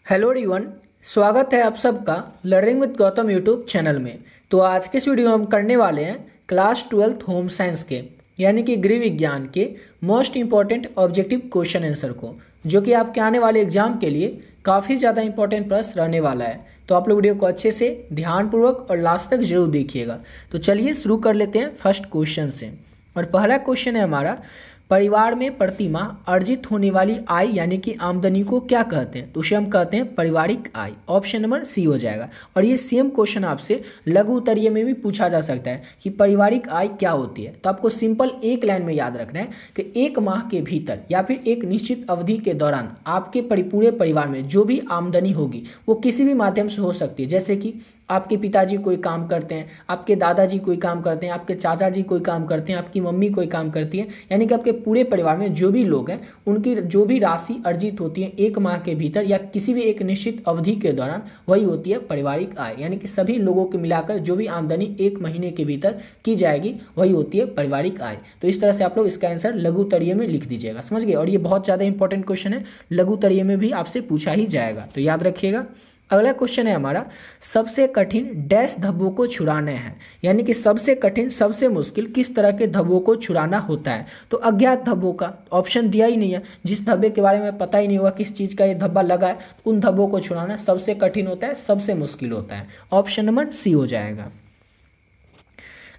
Hello everyone. स्वागत है आप सबका learning with Gautam YouTube channel में। तो आज के इस वीडियो में हम करने वाले हैं क्लास 12th होम साइंस के यानी कि गृह विज्ञान के most important objective question answer को, जो कि आपके आने वाले एग्जाम के लिए काफ़ी ज़्यादा इंपॉर्टेंट प्रश्न रहने वाला है। तो आप लोग वीडियो को अच्छे से ध्यानपूर्वक और लास्ट तक जरूर देखिएगा। तो चलिए शुरू कर लेते हैं फर्स्ट क्वेश्चन से। और पहला क्वेश्चन है हमारा, परिवार में प्रति माह अर्जित होने वाली आय यानी कि आमदनी को क्या कहते हैं? तो उसे हम कहते हैं पारिवारिक आय। ऑप्शन नंबर सी हो जाएगा। और ये सेम क्वेश्चन आपसे लघु उत्तरीय में भी पूछा जा सकता है कि पारिवारिक आय क्या होती है। तो आपको सिंपल एक लाइन में याद रखना है कि एक माह के भीतर या फिर एक निश्चित अवधि के दौरान आपके पूरे परिवार में जो भी आमदनी होगी वो किसी भी माध्यम से हो सकती है। जैसे कि आपके पिताजी कोई काम करते हैं, आपके दादाजी कोई काम करते हैं, आपके चाचा जी कोई काम करते हैं, आपकी मम्मी कोई काम करती है, यानी कि आपके पूरे परिवार में जो भी लोग हैं उनकी जो भी राशि अर्जित होती है एक माह के भीतर या किसी भी एक निश्चित अवधि के दौरान, वही होती है पारिवारिक आय। यानी कि सभी लोगों को मिलाकर जो भी आमदनी एक महीने के भीतर की जाएगी वही होती है पारिवारिक आय। तो इस तरह से आप लोग इसका आंसर लघु उत्तरीय में लिख दीजिएगा, समझ गए। और ये बहुत ज़्यादा इंपॉर्टेंट क्वेश्चन है, लघु उत्तरीय में भी आपसे पूछा ही जाएगा, तो याद रखिएगा। अगला क्वेश्चन है हमारा, सबसे कठिन डैश धब्बों को छुड़ाने हैं, यानी कि सबसे कठिन सबसे मुश्किल किस तरह के धब्बों को छुड़ाना होता है? तो अज्ञात धब्बों का ऑप्शन दिया ही नहीं है। जिस धब्बे के बारे में पता ही नहीं होगा किस चीज़ का ये धब्बा लगा है, उन धब्बों को छुड़ाना सबसे कठिन होता है, सबसे मुश्किल होता है। ऑप्शन नंबर सी हो जाएगा।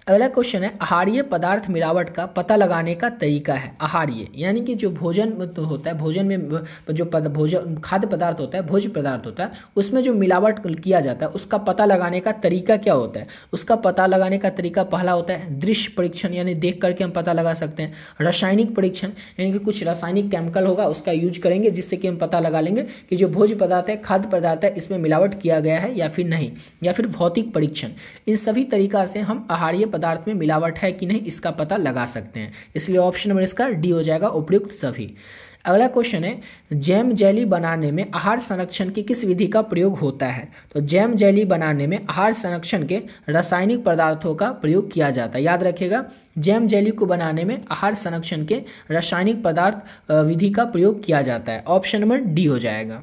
अगला क्वेश्चन है, आहारीय पदार्थ मिलावट का पता लगाने का तरीका है। आहारीय यानी कि जो भोजन होता है, भोजन में जो भोजन खाद्य पदार्थ होता है, भोज्य पदार्थ होता है, उसमें जो मिलावट किया जाता है उसका पता लगाने का तरीका क्या होता है? उसका पता लगाने का तरीका पहला होता है दृश्य परीक्षण, यानी देख करके हम पता लगा सकते हैं। रासायनिक परीक्षण यानी कि कुछ रासायनिक केमिकल होगा उसका यूज करेंगे जिससे कि हम पता लगा लेंगे कि जो भोज्य पदार्थ है, खाद्य पदार्थ है, इसमें मिलावट किया गया है या फिर नहीं। या फिर भौतिक परीक्षण, इन सभी तरीका से हम आहारीय पदार्थ में मिलावट है कि नहीं इसका पता लगा सकते हैं। इसलिए ऑप्शन नंबर इसका डी हो जाएगा, उपयुक्त सभी। अगला क्वेश्चन है, जैम जेली बनाने में आहार संरक्षण की किस विधि का प्रयोग होता है? तो जैम जेली बनाने में आहार संरक्षण के रासायनिक पदार्थों का प्रयोग किया जाता है। याद रखिएगा, जैम जेली को बनाने में आहार संरक्षण के रासायनिक पदार्थ विधि का प्रयोग किया जाता है। ऑप्शन नंबर डी हो जाएगा।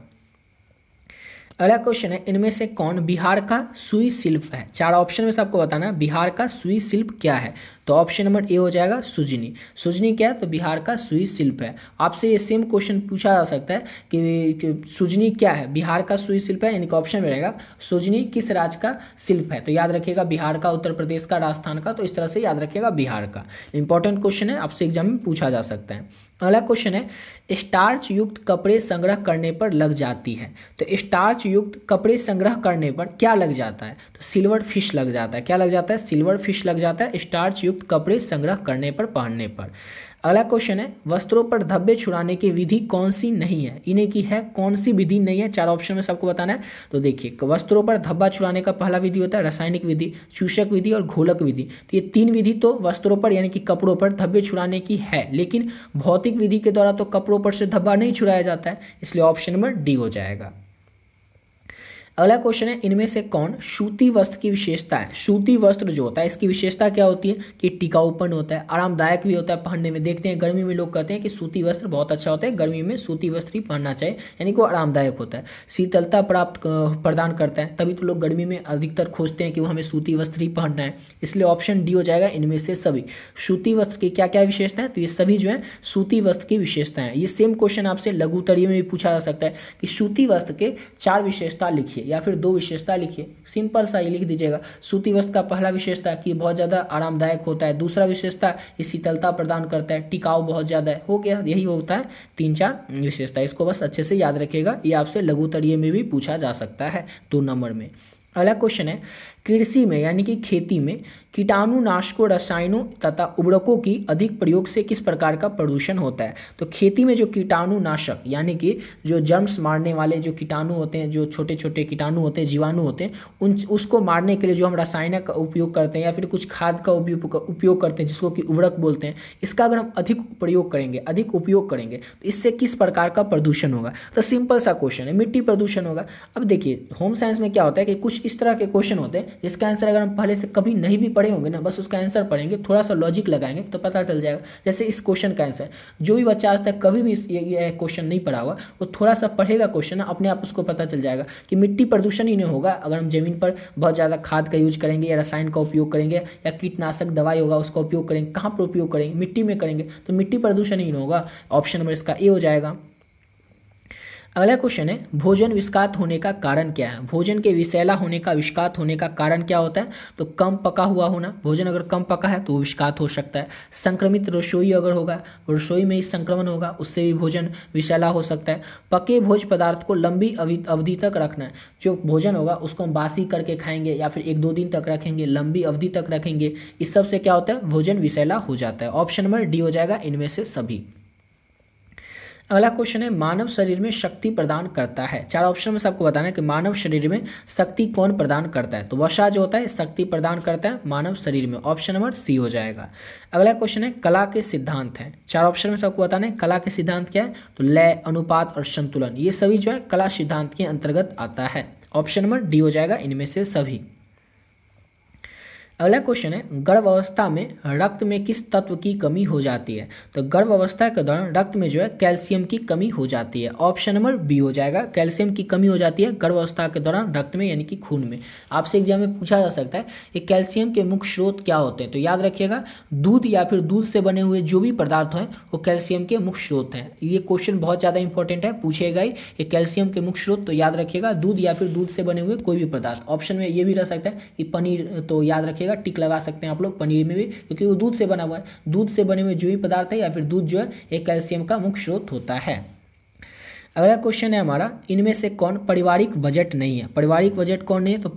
अगला क्वेश्चन है, इनमें से कौन बिहार का सुई शिल्प है? चार ऑप्शन में से आपको बताना बिहार का सुई शिल्प क्या है। तो ऑप्शन नंबर ए हो जाएगा सुजनी। सुजनी क्या है? तो बिहार का सुई शिल्प है। आपसे ये सेम क्वेश्चन पूछा जा सकता है कि सुजनी क्या है? बिहार का सुई शिल्प है, यानी कि ऑप्शन में रहेगा सुजनी किस राज्य का शिल्प है? तो याद रखिएगा बिहार का, उत्तर प्रदेश का, राजस्थान का। तो इस तरह से याद रखिएगा बिहार का। इंपॉर्टेंट क्वेश्चन है, आपसे एग्जाम में पूछा जा सकता है। अगला क्वेश्चन है, स्टार्च युक्त कपड़े संग्रह करने पर लग जाती है। तो स्टार्च युक्त कपड़े संग्रह करने पर क्या लग जाता है? तो सिल्वर फिश लग जाता है। क्या लग जाता है? सिल्वर फिश लग जाता है स्टार्च युक्त कपड़े संग्रह करने पर, पहनने पर। अगला क्वेश्चन है, वस्त्रों पर धब्बे छुड़ाने की विधि कौन सी नहीं है? इन्हें की है कौन सी विधि नहीं है? चार ऑप्शन में सबको बताना है। तो देखिए, वस्त्रों पर धब्बा छुड़ाने का पहला विधि होता है रासायनिक विधि, चूषक विधि और घोलक विधि। तो ये तीन विधि तो वस्त्रों पर यानी कि कपड़ों पर धब्बे छुड़ाने की है, लेकिन भौतिक विधि के द्वारा तो कपड़ों पर से धब्बा नहीं छुड़ाया जाता है, इसलिए ऑप्शन नंबर डी हो जाएगा। अगला क्वेश्चन है, इनमें से कौन सूती वस्त्र की विशेषता है? सूती वस्त्र जो होता है इसकी विशेषता क्या होती है कि टिकाऊपन होता है, आरामदायक भी होता है पहनने में। देखते हैं गर्मी में लोग कहते हैं कि सूती वस्त्र बहुत अच्छा होता है, गर्मी में सूती वस्त्र ही पहनना चाहिए, यानी कि वो आरामदायक होता है। शीतलता प्रदान करता है, तभी तो लोग गर्मी में अधिकतर खोजते हैं कि वो हमें सूती वस्त्र ही पहनना है, इसलिए ऑप्शन डी हो जाएगा इनमें से सभी। सूती वस्त्र की क्या क्या विशेषता है? तो ये सभी जो है सूती वस्त्र की विशेषता है। ये सेम क्वेश्चन आपसे लघु उत्तरीय में भी पूछा जा सकता है कि सूती वस्त्र के चार विशेषता लिखिए या फिर दो विशेषता लिखिए। सिंपल सा ही लिख दीजिएगा। सूती वस्त्र का पहला विशेषता कि बहुत ज़्यादा आरामदायक होता है, दूसरा विशेषता ये शीतलता प्रदान करता है, टिकाऊ बहुत ज़्यादा है। हो गया, यही होता है तीन चार विशेषता। इसको बस अच्छे से याद रखिएगा, ये आपसे लघु उत्तरीय में भी पूछा जा सकता है 2 नंबर में। अगला क्वेश्चन है, कृषि में यानी कि खेती में कीटाणुनाशकों, रसायनों तथा उर्वरकों की अधिक प्रयोग से किस प्रकार का प्रदूषण होता है? तो खेती में जो कीटाणुनाशक यानी कि जो जर्म्स मारने वाले जो कीटाणु होते हैं, जो छोटे छोटे कीटाणु होते हैं, जीवाणु होते हैं, उसको मारने के लिए जो हम रासायनिक का उपयोग करते हैं या फिर कुछ खाद का उपयोग करते हैं जिसको कि उर्वरक बोलते हैं, इसका अगर हम अधिक प्रयोग करेंगे, अधिक उपयोग करेंगे तो इससे किस प्रकार का प्रदूषण होगा? तो सिंपल सा क्वेश्चन है, मिट्टी प्रदूषण होगा। अब देखिए, होम साइंस में क्या होता है कि कुछ इस तरह के क्वेश्चन होते हैं जिसका आंसर अगर हम पहले से कभी नहीं भी पढ़े होंगे ना, बस उसका आंसर पढ़ेंगे, थोड़ा सा लॉजिक लगाएंगे तो पता चल जाएगा। जैसे इस क्वेश्चन का आंसर जो भी बच्चा आज तक कभी भी ये क्वेश्चन नहीं पढ़ा हुआ वो थोड़ा सा पढ़ेगा क्वेश्चन, अपने आप उसको पता चल जाएगा कि मिट्टी प्रदूषण ही नहीं होगा अगर हम जमीन पर बहुत ज़्यादा खाद का यूज करेंगे या रसायन का उपयोग करेंगे या कीटनाशक दवाई होगा उसका उपयोग करेंगे। कहाँ पर उपयोग करेंगे? मिट्टी में करेंगे, तो मिट्टी प्रदूषण ही नहीं होगा। ऑप्शन नंबर इसका ए हो जाएगा। अगला क्वेश्चन है भोजन विषाक्त होने का कारण क्या है? भोजन के विषैला होने का, विषाक्त होने का कारण क्या होता है? तो कम पका हुआ होना। भोजन अगर कम पका है तो वो विषाक्त हो सकता है। संक्रमित रसोई अगर होगा, रसोई में ही संक्रमण होगा, उससे भी भोजन विषैला हो सकता है। पके भोज पदार्थ को लंबी अवधि तक रखना है। जो भोजन होगा उसको हम बासी करके खाएंगे या फिर 1-2 दिन तक रखेंगे, लंबी अवधि तक रखेंगे, इस सब से क्या होता है? भोजन विषैला हो जाता है। ऑप्शन नंबर डी हो जाएगा इनमें से सभी। अगला क्वेश्चन है मानव शरीर में शक्ति प्रदान करता है। 4 ऑप्शन में से आपको बताना है कि मानव शरीर में शक्ति कौन प्रदान करता है? तो वसा जो होता है शक्ति प्रदान करता है मानव शरीर में। ऑप्शन नंबर सी हो जाएगा। अगला क्वेश्चन है कला के सिद्धांत हैं। 4 ऑप्शन में से आपको बताना है कला के सिद्धांत क्या है? तो लय, अनुपात और संतुलन, ये सभी जो है कला सिद्धांत के अंतर्गत आता है। ऑप्शन नंबर डी हो जाएगा इनमें से सभी। अगला क्वेश्चन है गर्भावस्था में रक्त में किस तत्व की कमी हो जाती है? तो गर्भावस्था के दौरान रक्त में जो है कैल्शियम की कमी हो जाती है। ऑप्शन नंबर बी हो जाएगा। कैल्शियम की कमी हो जाती है गर्भावस्था के दौरान रक्त में, यानी कि खून में। आपसे एग्जाम में पूछा जा सकता है कि कैल्शियम के मुख्य स्रोत क्या होते हैं? तो याद रखिएगा दूध या फिर दूध से बने हुए जो भी पदार्थ हैं वो कैल्शियम के मुख्य स्रोत हैं। ये क्वेश्चन बहुत ज़्यादा इंपॉर्टेंट है, पूछेगा ही ये कैल्शियम के मुख्य स्रोत। तो याद रखिएगा दूध या फिर दूध से बने हुए कोई भी पदार्थ। ऑप्शन में ये भी रह सकता है कि पनीर, तो याद रखिएगा टिक लगा सकते हैं आप लोग पनीर में भी, क्योंकि वो दूध से बना हुआ है। दूध से बने हुए जो भी पदार्थ है या फिर दूध जो है ये कैल्शियम का मुख्य स्रोत होता है। अगला क्वेश्चन है हमारा इनमें से कौन पारिवारिक बजट नहीं है? पारिवारिक बजट कौन नहीं है? तो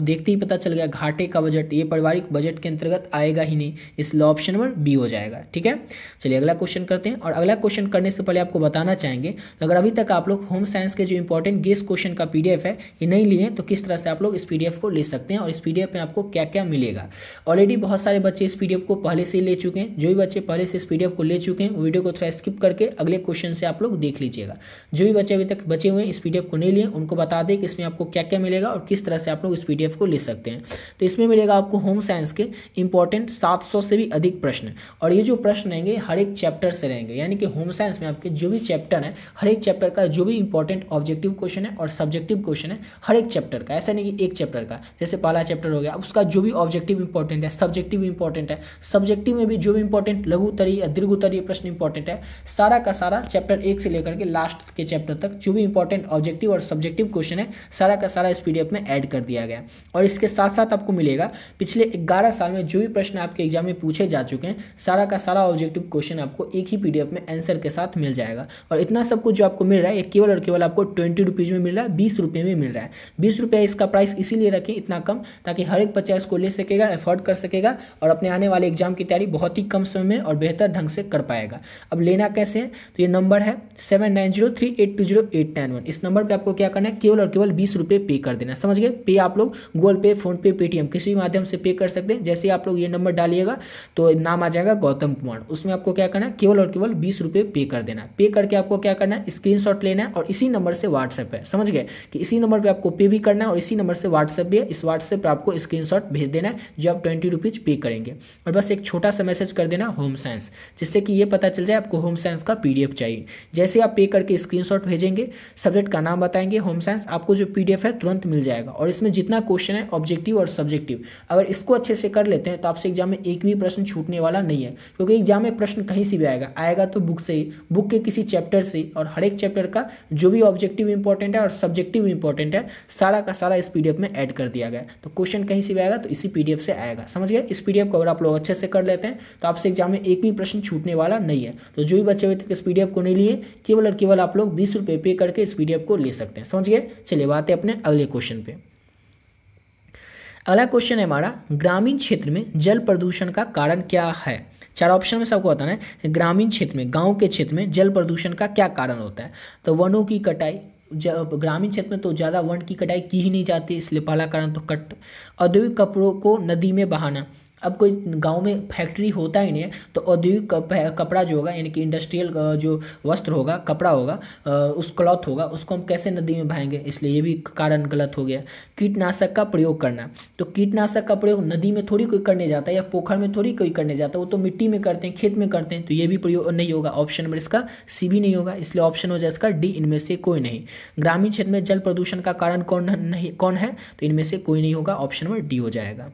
देखते ही पता चल गया घाटे का बजट, ये पारिवारिक बजट के अंतर्गत आएगा ही नहीं, इसलिए ऑप्शन नंबर बी हो जाएगा। ठीक है, चलिए अगला क्वेश्चन करते हैं। और अगला क्वेश्चन करने से पहले आपको बताना चाहेंगे अगर अभी तक आप लोग होम साइंस के जो इंपॉर्टेंट गेस क्वेश्चन का PDF है ये नहीं लिए तो किस तरह से आप लोग इस PDF को ले सकते हैं और इस PDF में आपको क्या क्या मिलेगा। ऑलरेडी बहुत सारे बच्चे इस PDF को पहले से ले चुके हैं। जो भी बच्चे पहले से इस PDF को ले चुके हैं वीडियो को थोड़ा स्किप करके अगले क्वेश्चन से आप लोग देख लीजिएगा। जो भी बच्चे अभी तक बचे हुए हैं इस PDF को नहीं लिए उनको बता दें कि इसमें आपको क्या क्या मिलेगा और किस तरह से आप लोग इस PDF को ले सकते हैं। तो इसमें मिलेगा आपको होम साइंस के इंपॉर्टेंट 700 से भी अधिक प्रश्न, और ये जो प्रश्न रहेंगे हर एक चैप्टर से रहेंगे, यानी कि होम साइंस में आपके जो भी चैप्टर है हर एक चैप्टर का जो भी इंपॉर्टेंट ऑब्जेक्टिव क्वेश्चन है और सब्जेक्टिव क्वेश्चन है हर एक चैप्टर का। ऐसा नहीं कि एक चैप्टर का, जैसे पहला चैप्टर हो गया उसका जो भी ऑब्जेक्टिव इंपॉर्टेंट है, सब्जेक्टिव इंपॉर्टेंट है, सब्जेक्टिव में भी जो भी इंपॉर्टेंट लघु उत्तरीय या दीर्घ उत्तरीय प्रश्न इंपॉर्टेंट है, सारा का सारा चैप्टर 1 से लेकर के लास्ट के चैप्टर तक जो भी इंपॉर्टेंट ऑब्जेक्टिव और सब्जेक्टिव क्वेश्चन है सारा का सारा इस PDF में ऐड कर दिया गया। और इसके साथ साथ आपको मिलेगा पिछले 11 साल में जो भी प्रश्न आपके एग्जाम में पूछे जा चुके हैं सारा का सारा ऑब्जेक्टिव क्वेश्चन आपको एक ही PDF में आंसर के साथ मिल जाएगा। और इतना सब कुछ जो आपको मिल रहा है ये केवल और केवल आपको 20 रुपीज़ में मिल रहा है, 20 रुपये में मिल रहा है। 20 रुपये इसका प्राइस इसीलिए रखें इतना कम ताकि हर एक बच्चा इसको ले सकेगा, अफोर्ड कर सकेगा और अपने आने वाले एग्जाम की तैयारी बहुत ही कम समय में और बेहतर ढंग से कर पाएगा। अब लेना कैसे है? तो ये नंबर है 7903820891। इस नंबर पे आपको क्या करना है केवल और केवल 20 रुपये पे कर देना। समझ गए? पे आप लोग गूगल पे, फोन पे, पेटीएम किसी भी माध्यम से पे कर सकते हैं। जैसे आप लोग ये नंबर डालिएगा तो नाम आ जाएगा गौतम कुमार, उसमें आपको क्या करना है केवल और केवल 20 रुपये पे कर देना है। पे करके आपको क्या करना है स्क्रीनशॉट लेना है और इसी नंबर से व्हाट्सएप है। समझ गए कि इसी नंबर पर आपको पे भी करना है और इसी नंबर से व्हाट्सएप भी है। इस व्हाट्सएप पर आपको स्क्रीनशॉट भेज देना है जो आप 20 रुपीज़ पे करेंगे और बस एक छोटा सा मैसेज कर देना होम साइंस, जिससे कि ये पता चल जाए आपको होम साइंस का PDF चाहिए। जैसे आप पे करके स्क्रीनशॉट भेजेंगे, सब्जेक्ट का नाम बताएंगे होम साइंस, आपको जो PDF है तुरंत मिल जाएगा। और इसमें जितना क्वेश्चन है ऑब्जेक्टिव और सब्जेक्टिव अगर इसको अच्छे से कर लेते हैं तो आपसे एग्जाम में एक भी प्रश्न छूटने वाला नहीं है, क्योंकि एग्जाम में प्रश्न कहीं से भी आएगा तो बुक से ही, बुक के किसी चैप्टर से, और हर एक चैप्टर का जो भी ऑब्जेक्टिव इंपॉर्टेंट है और सब्जेक्टिव इंपॉर्टेंट है सारा का सारा इस PDF में ऐड कर दिया गया है। तो क्वेश्चन कहीं से भी आएगा तो इसी PDF से आएगा। समझ गए? इस PDF को अगर आप लोग अच्छे से कर लेते हैं तो आपसे एग्जाम में एक भी प्रश्न छूटने वाला नहीं है। तो जो भी बच्चे अभी तक इस PDF को नहीं लिए केवल और केवल आप लोग 20 रुपये पे करके इस PDF को ले सकते हैं। समझ गए? चलिए बात है अपने अगले क्वेश्चन पे। अगला क्वेश्चन है हमारा ग्रामीण क्षेत्र में जल प्रदूषण का कारण क्या है? 4 ऑप्शन में सबको बताना है ग्रामीण क्षेत्र में, गांव के क्षेत्र में जल प्रदूषण का क्या कारण होता है। तो वनों की कटाई, ग्रामीण क्षेत्र में तो ज़्यादा वन की कटाई की ही नहीं जाती इसलिए पहला कारण तो कट। औद्योगिक कपड़ों को नदी में बहाना, अब कोई गांव में फैक्ट्री होता ही नहीं है तो औद्योगिक कपड़ा जो होगा यानी कि इंडस्ट्रियल जो वस्त्र होगा, कपड़ा होगा, उस क्लॉथ होगा, उसको हम कैसे नदी में बहाएंगे, इसलिए ये भी कारण गलत हो गया। कीटनाशक का प्रयोग करना, तो कीटनाशक का प्रयोग नदी में थोड़ी कोई करने जाता है या पोखर में थोड़ी कोई करने जाता है, वो तो मिट्टी में करते हैं, खेत में करते हैं, तो ये भी प्रयोग नहीं होगा। ऑप्शन नंबर इसका सी भी नहीं होगा, इसलिए ऑप्शन हो जाए इसका डी, इनमें से कोई नहीं। ग्रामीण क्षेत्र में जल प्रदूषण का कारण कौन है, तो इनमें से कोई नहीं होगा, ऑप्शन नंबर डी हो जाएगा।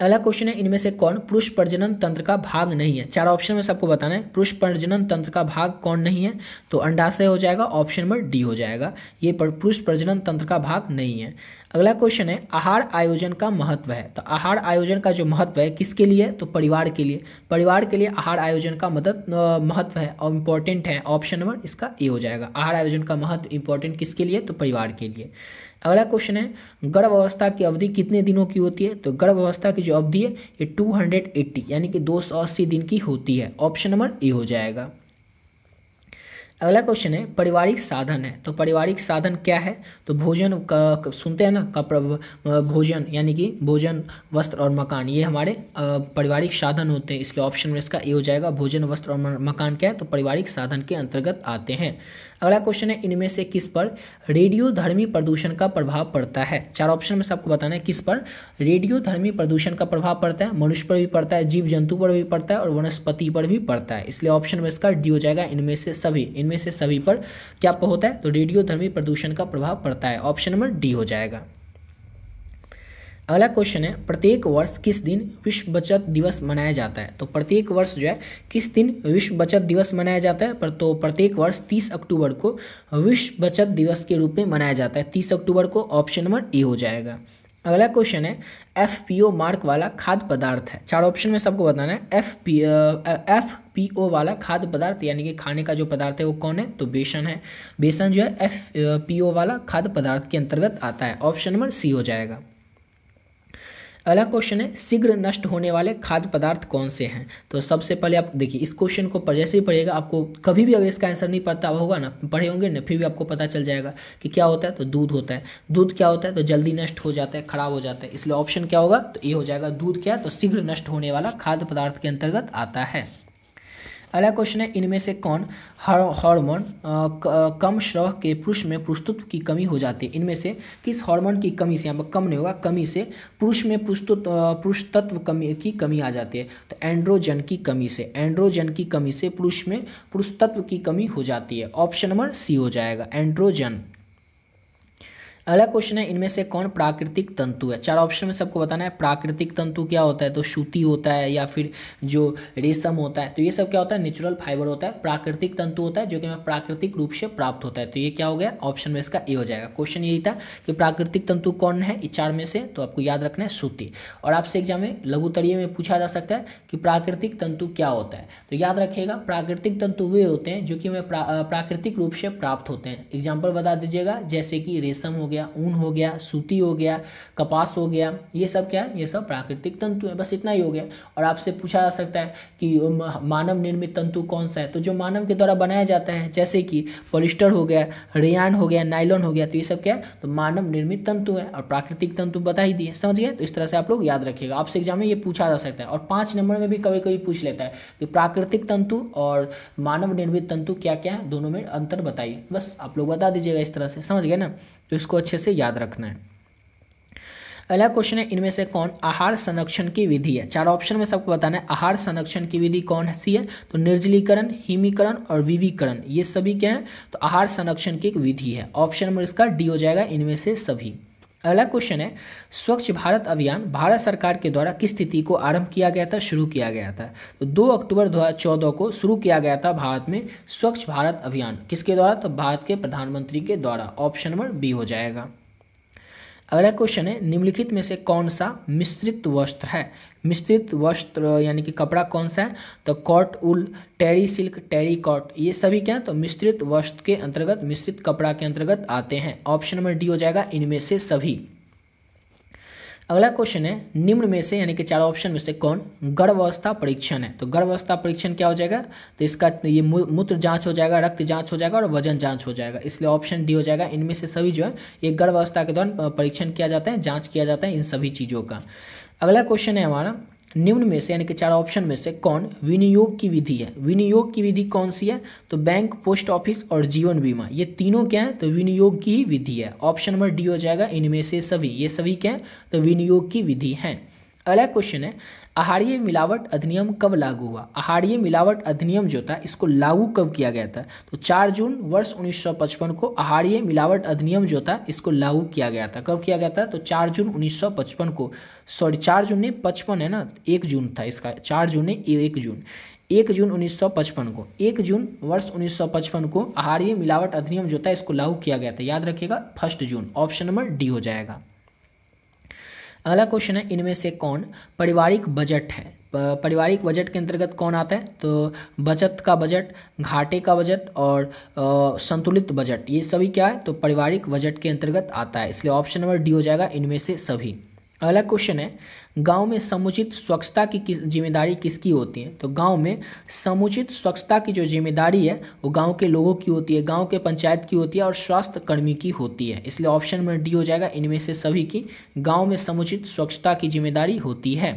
अगला क्वेश्चन है, इनमें से कौन पुरुष प्रजनन तंत्र का भाग नहीं है। चार ऑप्शन में सबको बताना है, पुरुष प्रजनन तंत्र का भाग कौन नहीं है, तो अंडाशय हो जाएगा, ऑप्शन नंबर डी हो जाएगा, ये पुरुष प्रजनन तंत्र का भाग नहीं है। अगला क्वेश्चन है, आहार आयोजन का महत्व है, तो आहार आयोजन का जो महत्व है किसके लिए, तो परिवार के लिए। परिवार के लिए आहार आयोजन का महत्व है और इम्पोर्टेंट है, ऑप्शन नंबर इसका ए हो जाएगा। आहार आयोजन का महत्व इंपॉर्टेंट किसके लिए, तो परिवार के लिए। अगला क्वेश्चन है, गर्भ अवस्था की अवधि कितने दिनों की होती है, तो गर्भ अवस्था की जो अवधि है ये 280 यानी कि 280 दिन की होती है, ऑप्शन नंबर ए हो जाएगा। अगला क्वेश्चन है, पारिवारिक साधन है, तो पारिवारिक साधन क्या है, तो भोजन का सुनते हैं ना, कपड़ा, भोजन यानी कि भोजन, वस्त्र और मकान, ये हमारे पारिवारिक साधन होते हैं, इसलिए ऑप्शन में इसका ए हो जाएगा। भोजन, वस्त्र और मकान क्या है, तो पारिवारिक साधन के अंतर्गत आते हैं। अगला क्वेश्चन है, इनमें से किस पर रेडियोधर्मी प्रदूषण का प्रभाव पड़ता है। चार ऑप्शन में सबको बताना है किस पर रेडियोधर्मी प्रदूषण का प्रभाव पड़ता है। मनुष्य पर भी पड़ता है, जीव जंतु पर भी पड़ता है और वनस्पति पर भी पड़ता है, इसलिए ऑप्शन में इसका डी हो जाएगा। इनमें से सभी पर क्या होता है, तो रेडियोधर्मी प्रदूषण का प्रभाव पड़ता है, ऑप्शन नंबर डी हो जाएगा। अगला क्वेश्चन है, प्रत्येक वर्ष किस दिन विश्व बचत दिवस मनाया जाता है, तो प्रत्येक वर्ष जो है किस दिन विश्व बचत दिवस मनाया जाता है, तो प्रत्येक वर्ष 30 अक्टूबर को विश्व बचत दिवस के रूप में मनाया जाता है, 30 अक्टूबर को, ऑप्शन नंबर ए हो जाएगा। अगला क्वेश्चन है, FPO मार्क वाला खाद्य पदार्थ है। चार ऑप्शन में सबको बताना है, FPO वाला खाद्य पदार्थ यानी कि खाने का जो पदार्थ है वो कौन है, तो बेसन है। बेसन जो है FPO वाला खाद्य पदार्थ के अंतर्गत आता है, ऑप्शन नंबर सी हो जाएगा। अगला क्वेश्चन है, शीघ्र नष्ट होने वाले खाद्य पदार्थ कौन से हैं, तो सबसे पहले आप देखिए इस क्वेश्चन को जैसे ही पढ़िएगा आपको कभी भी अगर इसका आंसर नहीं पता होगा ना, पढ़े होंगे ना, फिर भी आपको पता चल जाएगा कि क्या होता है, तो दूध होता है। दूध क्या होता है, तो जल्दी नष्ट हो जाता है, खराब हो जाता है, इसलिए ऑप्शन क्या होगा, तो ये हो जाएगा। दूध क्या है, तो शीघ्र नष्ट होने वाला खाद्य पदार्थ के अंतर्गत आता है। अगला क्वेश्चन है, इनमें से कौन हार्मोन कम स्राव के पुरुष में पुरुषत्व की कमी हो जाती है। इनमें से किस हार्मोन की कमी से, यहाँ पर कम नहीं होगा, कमी से पुरुष में पुरुषत्व की कमी आ जाती है, तो एंड्रोजन की कमी से, एंड्रोजन की कमी से पुरुष में पुरुषत्व की कमी हो जाती है, ऑप्शन नंबर सी हो जाएगा, एंड्रोजन। अगला क्वेश्चन है, इनमें से कौन प्राकृतिक तंतु है। चार ऑप्शन में सबको बताना है, प्राकृतिक तंतु क्या होता है, तो सूती होता है या फिर जो रेशम होता है, तो ये सब क्या होता है, नेचुरल फाइबर होता है। प्राकृतिक तंतु होता है जो कि हमें प्राकृतिक रूप से प्राप्त होता है, तो ये क्या हो गया, ऑप्शन में इसका ए हो जाएगा। क्वेश्चन यही था कि प्राकृतिक तंतु कौन है इस चार में से, तो आपको याद रखना है सूती। और आपसे एग्जाम में लघुत्तरीय में पूछा जा सकता है कि प्राकृतिक तंतु क्या होता है, तो याद रखिएगा प्राकृतिक तंतु वे होते हैं जो कि हमें प्राकृतिक रूप से प्राप्त होते हैं। एग्जाम्पल बता दीजिएगा, जैसे कि रेशम हो गया, ऊन हो गया, सूती हो गया, कपास हो गया, ये सब क्या है, ये सब प्राकृतिक तंतु है, बस इतना ही हो गया। और आपसे पूछा जा सकता है कि मानव निर्मित तंतु कौन सा है, तो जो मानव के द्वारा बनाया जाता है, जैसे कि पॉलिस्टर हो गया, रेयान हो गया, नायलॉन हो गया, तो ये सब क्या है, तो मानव निर्मित तंतु है। और प्राकृतिक तंतु बता ही दिए, समझ गए, तो इस तरह से आप लोग याद रखिएगा, आपसे एग्जाम में ये पूछा जा सकता है। और 5 नंबर में भी कभी कभी पूछ लेता है कि प्राकृतिक तंतु और मानव निर्मित तंतु क्या क्या है, दोनों में अंतर बताइए, बस आप लोग बता दीजिएगा इस तरह से, समझ गए ना, तो इसको अच्छे से याद रखना है। अगला क्वेश्चन है, इनमें से कौन आहार संरक्षण की विधि है। चार ऑप्शन में सबको बताना है, आहार संरक्षण की विधि कौन सी है, तो निर्जलीकरण, हिमीकरण और विविकरण, ये सभी क्या है, तो आहार संरक्षण की एक विधि है, ऑप्शन नंबर इसका डी हो जाएगा, इनमें से सभी। अगला क्वेश्चन है, स्वच्छ भारत अभियान भारत सरकार के द्वारा किस तिथि को आरंभ किया गया था, शुरू किया गया था, तो 2 अक्टूबर 2014 को शुरू किया गया था भारत में स्वच्छ भारत अभियान, किसके द्वारा, तो भारत के प्रधानमंत्री के द्वारा, ऑप्शन नंबर बी हो जाएगा। अगला क्वेश्चन है, निम्नलिखित में से कौन सा मिश्रित वस्त्र है। मिश्रित वस्त्र यानी कि कपड़ा कौन सा है, तो कॉट उल, टेरी सिल्क, टेरी कॉट, ये सभी क्या है, तो मिश्रित वस्त्र के अंतर्गत, मिश्रित कपड़ा के अंतर्गत आते हैं, ऑप्शन नंबर डी हो जाएगा, इनमें से सभी। अगला क्वेश्चन है, निम्न में से यानी कि 4 ऑप्शन में से कौन गर्भावस्था परीक्षण है, तो गर्भावस्था परीक्षण क्या हो जाएगा, तो इसका ये मूत्र जांच हो जाएगा, रक्त जांच हो जाएगा और वजन जांच हो जाएगा, इसलिए ऑप्शन डी हो जाएगा। इनमें से सभी जो है ये गर्भावस्था के दौरान परीक्षण किया जाता है, जांच किया जाता है इन सभी चीज़ों का। अगला क्वेश्चन है हमारा, निम्न में से यानी कि 4 ऑप्शन में से कौन विनियोग की विधि है? विनियोग की विधि कौन सी है? तो बैंक, पोस्ट ऑफिस और जीवन बीमा, ये तीनों क्या है? तो विनियोग की ही विधि है। ऑप्शन नंबर डी हो जाएगा इनमें से सभी। ये सभी क्या है? तो विनियोग की विधि है। अगला क्वेश्चन है, आहारीय मिलावट अधिनियम कब लागू हुआ? आहारीय मिलावट अधिनियम जो था इसको लागू कब किया गया था? तो 4 जून वर्ष 1955 को आहारीय मिलावट अधिनियम जो था इसको लागू किया गया था। कब किया गया था? तो 4 जून 1955 को, सॉरी 4 जून नहीं 55 है ना, 1 जून था इसका, 4 जून नहीं 1 जून, 1 जून 1955 को, 1 जून वर्ष 1955 को आहारीय मिलावट अधिनियम जो था इसको लागू किया गया था। याद रखिएगा 1 जून। ऑप्शन नंबर डी हो जाएगा। अगला क्वेश्चन है, इनमें से कौन पारिवारिक बजट है? पारिवारिक बजट के अंतर्गत कौन आता है? तो बचत का बजट, घाटे का बजट और संतुलित बजट, ये सभी क्या है? तो पारिवारिक बजट के अंतर्गत आता है। इसलिए ऑप्शन नंबर डी हो जाएगा इनमें से सभी। अगला क्वेश्चन है, गांव में समुचित स्वच्छता की जिम्मेदारी किसकी होती है? तो गांव में समुचित स्वच्छता की जो जिम्मेदारी है वो गांव के लोगों की होती है, गांव के पंचायत की होती है और स्वास्थ्य कर्मी की होती है। इसलिए ऑप्शन नंबर डी हो जाएगा इनमें से सभी की गांव में समुचित स्वच्छता की जिम्मेदारी होती है।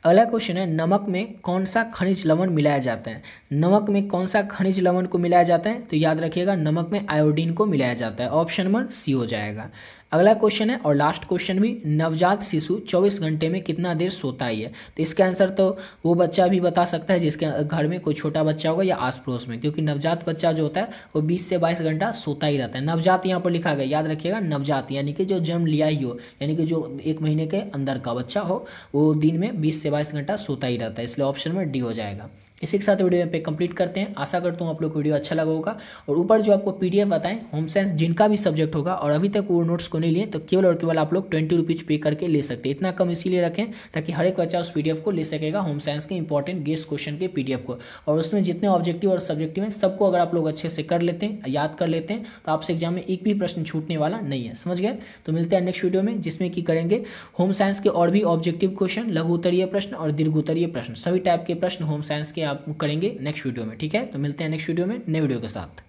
अगला क्वेश्चन है, नमक में कौन सा खनिज लवण मिलाया जाता है? नमक में कौन सा खनिज लवण को मिलाया जाता है? तो याद रखिएगा नमक में आयोडीन को मिलाया जाता है। ऑप्शन नंबर सी हो जाएगा। अगला क्वेश्चन है और लास्ट क्वेश्चन भी, नवजात शिशु 24 घंटे में कितना देर सोता है? तो इसका आंसर तो वो बच्चा भी बता सकता है जिसके घर में कोई छोटा बच्चा होगा या आस पड़ोस में, क्योंकि नवजात बच्चा जो होता है वो 20 से 22 घंटा सोता ही रहता है। नवजात यहाँ पर लिखा गया, याद रखिएगा नवजात यानी कि जो जन्म लिया ही हो, यानी कि जो 1 महीने के अंदर का बच्चा हो, वो दिन में 20 से 22 घंटा सोता ही रहता है। इसलिए ऑप्शन में डी हो जाएगा। इसी के साथ वीडियो पे कंप्लीट करते हैं। आशा करता हूँ आप लोग को वीडियो अच्छा लगा होगा। और ऊपर जो आपको पीडीएफ बताएं होम साइंस जिनका भी सब्जेक्ट होगा और अभी तक वो नोट्स को नहीं लिए, तो केवल और केवल आप लोग 20 रुपीज़ पे करके ले सकते हैं। इतना कम इसीलिए रखें ताकि हर एक बच्चा उस पीडीएफ को ले सकेगा, होम साइंस के इंपॉर्टेंट गेस्ट क्वेश्चन के पीडीएफ को। और उसमें जितने ऑब्जेक्टिव और सब्जेक्टिव हैं सबको अगर आप लोग अच्छे से कर लेते हैं, याद कर लेते हैं, तो आपसे एग्जाम में एक भी प्रश्न छूटने वाला नहीं है। समझ गए? तो मिलते हैं नेक्स्ट वीडियो में, जिसमें कि करेंगे होम साइंस के और भी ऑब्जेक्टिव क्वेश्चन, लघु उत्तरीय प्रश्न और दीर्घ उत्तरीय प्रश्न, सभी टाइप के प्रश्न होम साइंस के आप करेंगे नेक्स्ट वीडियो में। ठीक है? तो मिलते हैं नेक्स्ट वीडियो में नए वीडियो के साथ।